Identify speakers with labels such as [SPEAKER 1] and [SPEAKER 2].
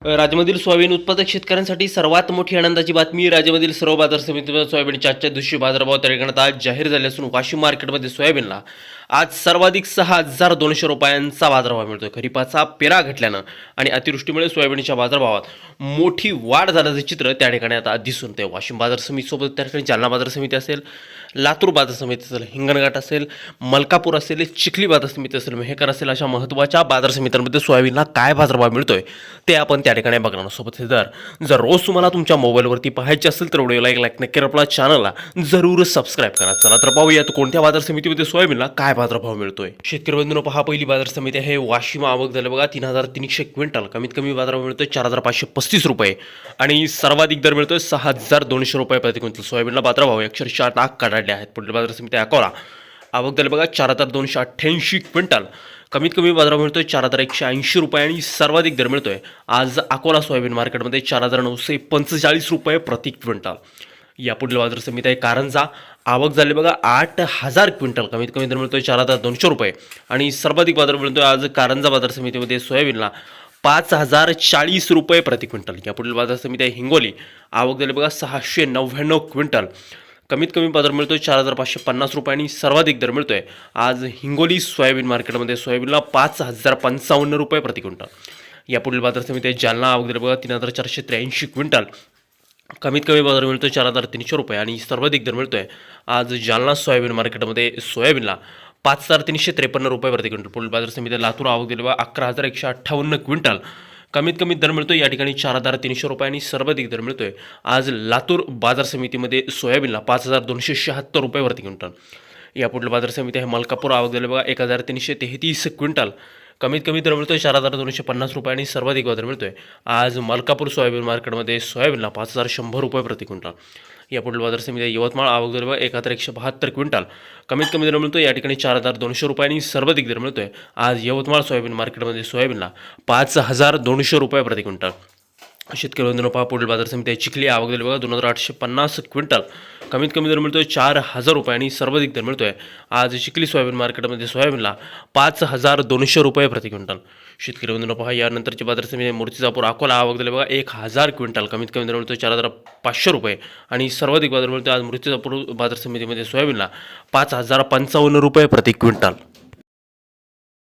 [SPEAKER 1] राज्यामधील सोयाबीन उत्पादक शेतकऱ्यांसाठी सर्वात मोठी आनंदाची बातमी. राज्यामधील सर्व बाजार समितीमध्ये सोयाबीनच्या आजच्या दिवशी बाजारभाव तयारी करण्यात आज जाहीर झाले असून वाशिम मार्केटमध्ये सोयाबीनला आज सर्वाधिक 6,200 रुपयांचा बाजारभाव मिळतोय. खरीपाचा पेरा घटल्यानं आणि अतिवृष्टीमुळे सोयाबीनच्या बाजारभावात मोठी वाढ झाल्याचं चित्र त्या ठिकाणी आता दिसून येते. वाशिम बाजार समितीसोबत त्या ठिकाणी जालना बाजार समिती असेल, लातूर बाजार समिती असेल, हिंगणघाट असेल, मलकापूर असेल, चिखली बाजार समिती असेल, मेहकर असेल, अशा महत्त्वाच्या बाजार समित्यांमध्ये सोयाबीनला काय बाजारभाव मिळतोय ते आपण त्या ठिकाणी बघणार. सोबत जर रोज तुम्हाला तुमच्या मोबाईलवरती पाहायचे असेल तर व्हिडिओला एक लाईक नक्की, आपल्या चॅनलला जरूर सबस्क्राईब करा. चला तर पाहूयात कोणत्या बाजार समितीमध्ये सोयाबीनला काय बाजारभाव मिळतोय. शेतकरी बंधूंनो, पहा पहिली बाजार समिती आहे वाशिम. आवक झालं बघा 3,300 क्विंटल. कमीत कमी बाजारभाव मिळतोय 4,535 रुपये आणि सर्वाधिक दर मिळतोय 6,200 रुपये प्रति क्विंटल. सोयाबीनला बाजारभाव अक्षरशः नाक काढले आहेत. पुढील बाजार समिती अकोला. आवक झालं बघा 4,288 क्विंटल. कमीत कमी बाजारभाव मिळतोय 4,180 रुपये आणि सर्वाधिक दर मिळतोय आज अकोला सोयाबीन मार्केटमध्ये 4,945 रुपये प्रति क्विंटल. यापुढील बाजार समिती आहे कारंजा. आवक झाली बघा 8,000 क्विंटल. कमीत कमी दर मिळतोय 4,200 रुपये आणि सर्वाधिक बाजार मिळतोय आज कारंजा बाजार समितीमध्ये सोयाबीनला 5,040 रुपये प्रति क्विंटल. यापुढील बाजार समिती आहे हिंगोली. आवक झाली बघा 699 क्विंटल. कमीत कमी बाजार मिळतोय 4,550 रुपये आणि सर्वाधिक दर मिळतोय आज हिंगोली सोयाबीन मार्केटमध्ये सोयाबीनला 5,055 रुपये प्रति क्विंटल. यापुढील बाजार समिती आहे जालना. आवक झाली बघा 3,483 क्विंटल. कमीत कमी बाजार मिळतोय 4,300 रुपये आणि सर्वाधिक दर मिळतोय आज जालना सोयाबीन मार्केटमध्ये सोयाबीनला 5,353 रुपये प्रति क्विंटल. पुढील बाजार समिती लातूर. आवक दिली बघा 11,158 क्विंटल. कमीत कमी दर मिळतोय या ठिकाणी 4,300 रुपये आणि सर्वाधिक दर मिळतोय आज लातूर बाजार समितीमध्ये सोयाबीनला 5,276 रुपये प्रति क्विंटल. यापुढील बाजार समिती आहे मलकापूर. आवक दिली बघा 1,333 क्विंटल. कमीत कमी दर मिळतोय 4,250 रुपये आणि सर्वाधिक बाजार मिळतोय आज मलकापूर सोयाबीन मार्केटमध्ये सोयाबीनला 5,100 रुपये प्रति क्विंटल. यापुढील बाजार समिती आहे यवतमाळ. आवक झाली बघा 1,172 क्विंटल. कमीत कमी दर मिळतोय या ठिकाणी 4,200 रुपये आणि सर्वाधिक दर मिळतोय आज यवतमाळ सोयाबीन मार्केटमध्ये सोयाबीनला 5,200 रुपये प्रति क्विंटल. शेतकरी बंधूंनो, पहा पुढील बाजार समिती आहे चिखली. आवक झाली बघा 2,850 क्विंटल. कमीत कमी दर मिळतोय 4,000 रुपये आणि सर्वाधिक दर मिळतोय आज चिखली सोयाबीन मार्केटमध्ये सोयाबीनला 5,200 रुपये प्रति क्विंटल. शेतकरी बंधूंनो, पहा यानंतरची बाजार समिती आहे मूर्तिजापूर अकोला. आवक झाली बघा 1,000 क्विंटल. कमीत कमी दर मिळतोय 4,500 रुपये आणि सर्वाधिक बाजार मिळतोय आज मूर्तिजापूर बाजार समितीमध्ये सोयाबीनला 5,055 रुपये प्रति क्विंटल.